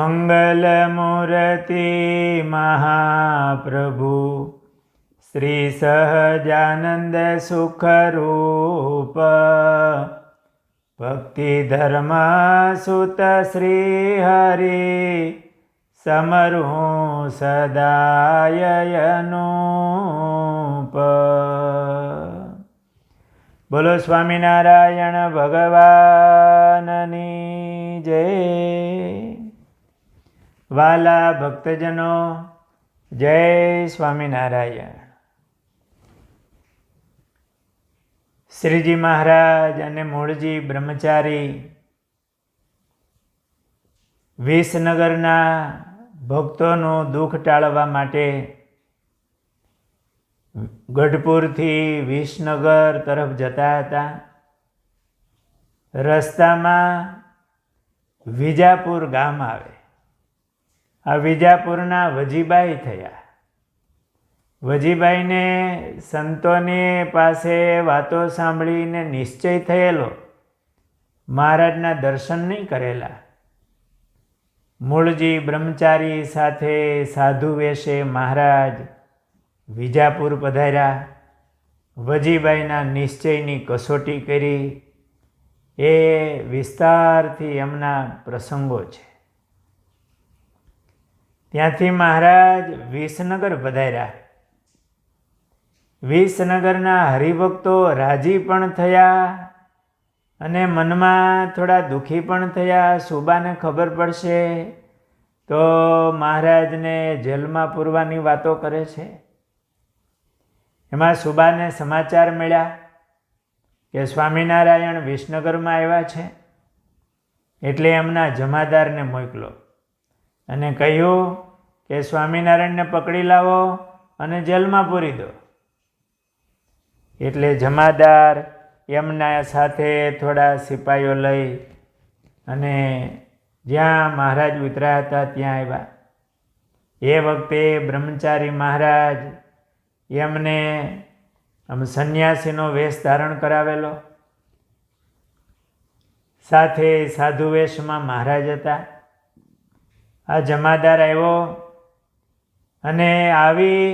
મંગલમૂર્તિ મહાપ્રભુ શ્રી સહજાનંદ સુખરૂપ ભક્તિ ધર્મ સુત શ્રી હરિ સમરું સદાયનુપ. બોલો સ્વામિનારાયણ ભગવાનની જય. વાલા ભક્તજનો, જય સ્વામિનારાયણ. શ્રીજી મહારાજ અને મૂળજી બ્રહ્મચારી વિસનગરના ભક્તોનું દુઃખ ટાળવા માટે ગઢપુરથી વિસનગર તરફ જતા હતા. રસ્તામાં વિજાપુર ગામ આવે. આ વિજાપુરના વજીબાઈ થયા. વજીબાઈને સંતોની પાસે વાતો સાંભળીને નિશ્ચય થયેલો મહારાજના દર્શન નહીં કરેલા. મૂળજી બ્રહ્મચારી સાથે સાધુ વેશે મહારાજ વિજાપુર પધાર્યા. વજીબાઈના નિશ્ચયની કસોટી કરી. એ વિસ્તારથી એમના પ્રસંગો છે. ત્યાંથી મહારાજ વિસનગર પધાર્યા. વિસનગરના હરિભક્તો રાજી પણ થયા અને મનમાં થોડા દુઃખી પણ થયા. સુબાને ખબર પડશે તો મહારાજને જેલમાં પૂરવાની વાતો કરે છે. એમાં સુબાને સમાચાર મળ્યા કે સ્વામિનારાયણ વિસનગરમાં આવ્યા છે. એટલે એમના જમાદારને મોકલો અને કહ્યું કે સ્વામિનારાયણને પકડી લાવો અને જેલમાં પૂરી દો. એટલે જમાદાર એમના સાથે થોડા સિપાહીઓ લઈ અને જ્યાં મહારાજ ઉતર્યા હતા ત્યાં આવ્યા. એ વખતે બ્રહ્મચારી મહારાજ એમને સંન્યાસીનો વેશ ધારણ કરાવેલો. સાથે સાધુ વેશમાં મહારાજ હતા. આ જમાદાર આવ્યો અને આવી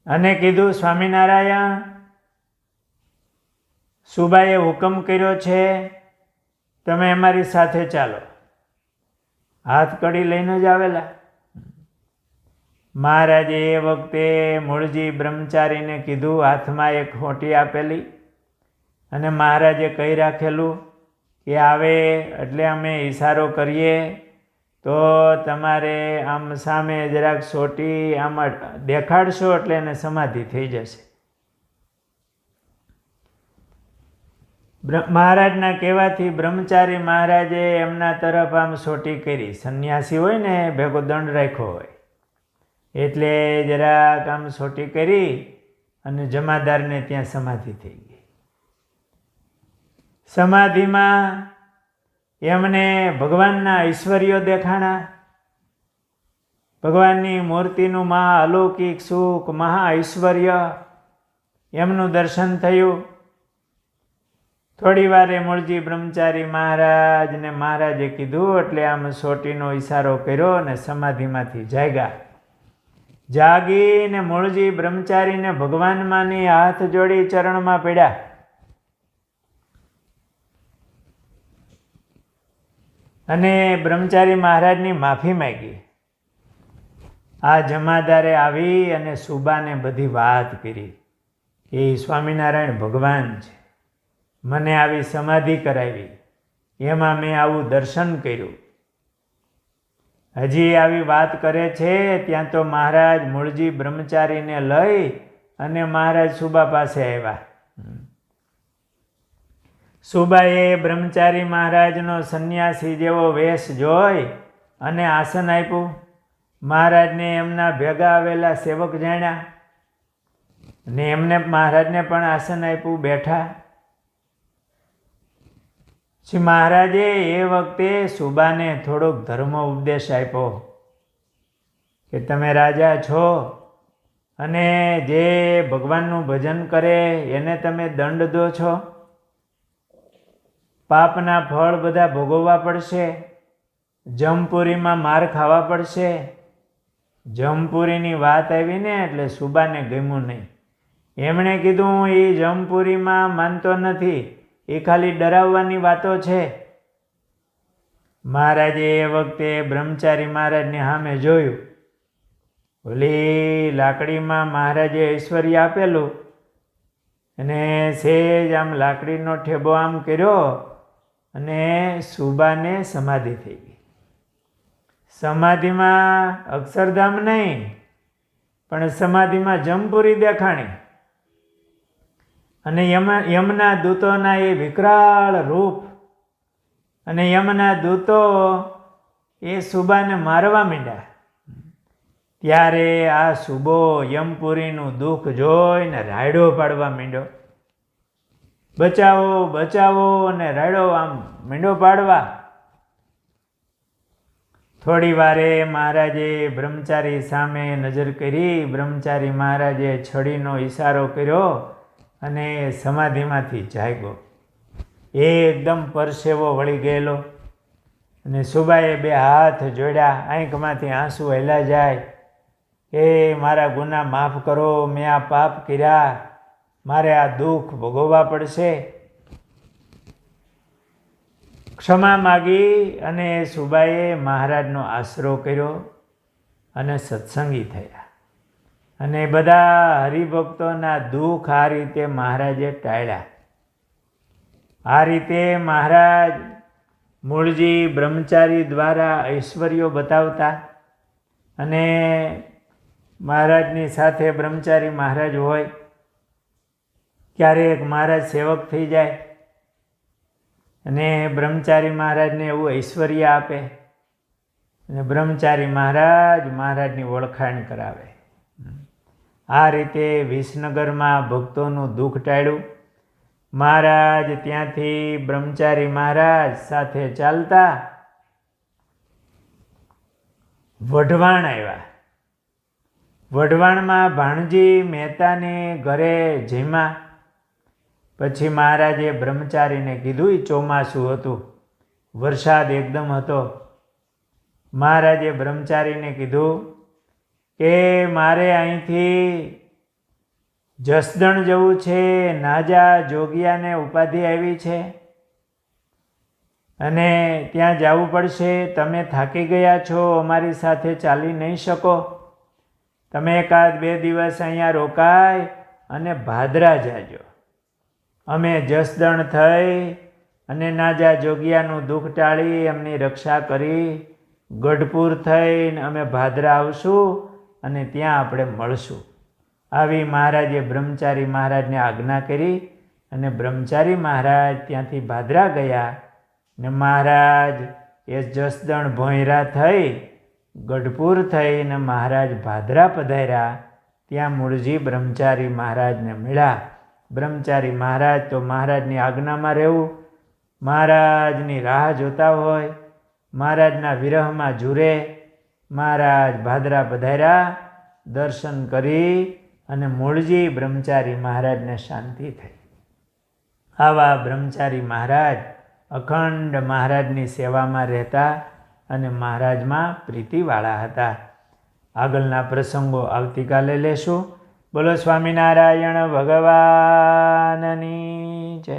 અને કીધું, સ્વામિનારાયણ, સુબાએ હુકમ કર્યો છે, તમે અમારી સાથે ચાલો. હાથ કડી લઈને જ આવેલા. મહારાજે એ વખતે મૂળજી બ્રહ્મચારીને કીધું, હાથમાં એક હોટી આપેલી અને મહારાજે કહી રાખેલું કે આવે એટલે અમે ઈશારો કરીએ તો તમારે આમ સામે જરાક સોટી આમ દેખાડશો એટલે એને સમાધિ થઈ જશે. મહારાજના કહેવાથી બ્રહ્મચારી મહારાજે એમના તરફ આમ સોટી કરી. સંન્યાસી હોય ને ભેગો દંડ રાખ્યો હોય એટલે જરાક આમ સોટી કરી અને જમાદારને ત્યાં સમાધિ થઈ ગઈ. સમાધિમાં એમને ભગવાનના ઐશ્વર્યો દેખાણા. ભગવાનની મૂર્તિનું મહા અલૌકિક સુખ, મહા ઐશ્વર્ય એમનું દર્શન થયું. થોડી વારે મૂળજી બ્રહ્મચારી મહારાજને મહારાજે કીધું એટલે આમ સોટીનો ઈશારો કર્યો અને સમાધિમાંથી જાગ્યા. જાગીને મૂળજી બ્રહ્મચારીને ભગવાનમાંની હાથ જોડી ચરણમાં પડ્યા. અને બ્રહ્મચારી મહારાજની માફી માંગી. આ જમાદારે આવી અને સુબાને બધી વાત કરી કે સ્વામિનારાયણ ભગવાન છે, મને આવી સમાધિ કરાવી, એમાં મેં આવું દર્શન કર્યું. હજી આવી વાત કરે છે ત્યાં તો મહારાજ મૂળજી બ્રહ્મચારીને લઈ અને મહારાજ સુબા પાસે આવ્યા. સુબાએ બ્રહ્મચારી મહારાજનો સંન્યાસી જેવો વેશ જોઈ અને આસન આપ્યું. મહારાજને એમના ભેગા આવેલા સેવક જાણ્યા અને એમને મહારાજને પણ આસન આપ્યું, બેઠા. શ્રી મહારાજે એ વખતે સુબાને થોડોક ધર્મ ઉપદેશ આપ્યો કે તમે રાજા છો અને જે ભગવાનનું ભજન કરે એને તમે દંડ દો છો. પાપના ફળ બધા ભોગવવા પડશે, જમપુરીમાં માર ખાવા પડશે. જમપુરીની વાત આવી ને એટલે સુબાને ગમ્યું નહીં. એમણે કીધું એ જમપુરીમાં માનતો નથી, એ ખાલી ડરાવવાની વાતો છે. મહારાજે એ વખતે બ્રહ્મચારી મહારાજની સામે જોયું. ઓલી લાકડીમાં મહારાજે ઐશ્વર્ય આપેલું અને સેજ આમ લાકડીનો ઠેબો આમ કર્યો અને સુબાને સમાધિ થઈ ગઈ. સમાધિમાં અક્ષરધામ નહીં પણ સમાધિમાં જમપુરી દેખાણી અને યમના દૂતોના એ વિકરાળ રૂપ અને યમના દૂતો એ સુબાને મારવા માંડ્યા. ત્યારે આ સુબો યમપુરીનું દુઃખ જોઈને રાયડો પાડવા માંડ્યો. બચાવો બચાવો અને રાયડો આમ માંડો પાડવા. થોડી વારે મહારાજે બ્રહ્મચારી સામે નજર કરી. બ્રહ્મચારી મહારાજે છડીનો ઈશારો કર્યો અને સમાધિમાંથી જાગ્યો. એકદમ પરસેવો વળી ગયેલો અને સુબાએ બે હાથ જોડ્યા, આંખમાંથી આંસુ હેલા જાય કે મારા ગુના માફ કરો, મેં આ પાપ કર્યા, મારે આ દુઃખ ભોગવવા પડશે. ક્ષમા માગી અને સુબાએ મહારાજનો આશરો કર્યો અને સત્સંગી થયા. અને બધા હરિભક્તોના દુઃખ આ રીતે મહારાજે ટાળ્યા. આ રીતે મહારાજ મૂળજી બ્રહ્મચારી દ્વારા ઐશ્વર્યો બતાવતા અને મહારાજની સાથે બ્રહ્મચારી મહારાજ હોય. ક્યારેક મહારાજ સેવક થઈ જાય અને બ્રહ્મચારી મહારાજને એવું ઐશ્વર્ય આપે અને બ્રહ્મચારી મહારાજ મહારાજની ઓળખાણ કરાવે. આ રીતે વિસનગરમાં ભક્તોનું દુઃખ ટાળ્યું. મહારાજ ત્યાંથી બ્રહ્મચારી મહારાજ સાથે ચાલતા વઢવાણ આવ્યા. વઢવાણમાં ભાણજી મહેતાને ઘરે જમ્યા. પછી મહારાજે બ્રહ્મચારીને કીધું, એ ચોમાસું હતું, વરસાદ એકદમ હતો. મહારાજે બ્રહ્મચારીને કીધું કે મારે અહીંથી જસદણ જવું છે, નાજા જોગિયાને ઉપાધિ આવી છે અને ત્યાં જવું પડશે. તમે થાકી ગયા છો, અમારી સાથે ચાલી નહીં શકો. તમે એકાદ બે દિવસ અહીંયા રોકાય અને ભાદરા જાજો. અમે જસદણ થઈ અને નાજા જોગિયાનું દુઃખ ટાળી એમની રક્ષા કરી ગઢપુર થઈને અમે ભાદરા આવશું અને ત્યાં આપણે મળશું. આવી મહારાજે બ્રહ્મચારી મહારાજને આજ્ઞા કરી અને બ્રહ્મચારી મહારાજ ત્યાંથી ભાદરા ગયા ને મહારાજ એ જસદણ ભોંયરા થઈ ગઢપુર થઈને મહારાજ ભાદરા પધાર્યા. ત્યાં મૂળજી બ્રહ્મચારી મહારાજને મળ્યા. બ્રહ્મચારી મહારાજ તો મહારાજની આજ્ઞામાં રહેવું, મહારાજની રાહ જોતા હોય, મહારાજના વિરહમાં ઝૂરે. મહારાજ ભાદરા પધાર્યા, દર્શન કરી અને મૂળજી બ્રહ્મચારી મહારાજને શાંતિ થઈ. આવા બ્રહ્મચારી મહારાજ અખંડ મહારાજની સેવામાં રહેતા અને મહારાજમાં પ્રીતિવાળા હતા. આગળના પ્રસંગો આવતીકાલે લેશું. બોલો સ્વામિનારાયણ ભગવાનની જય.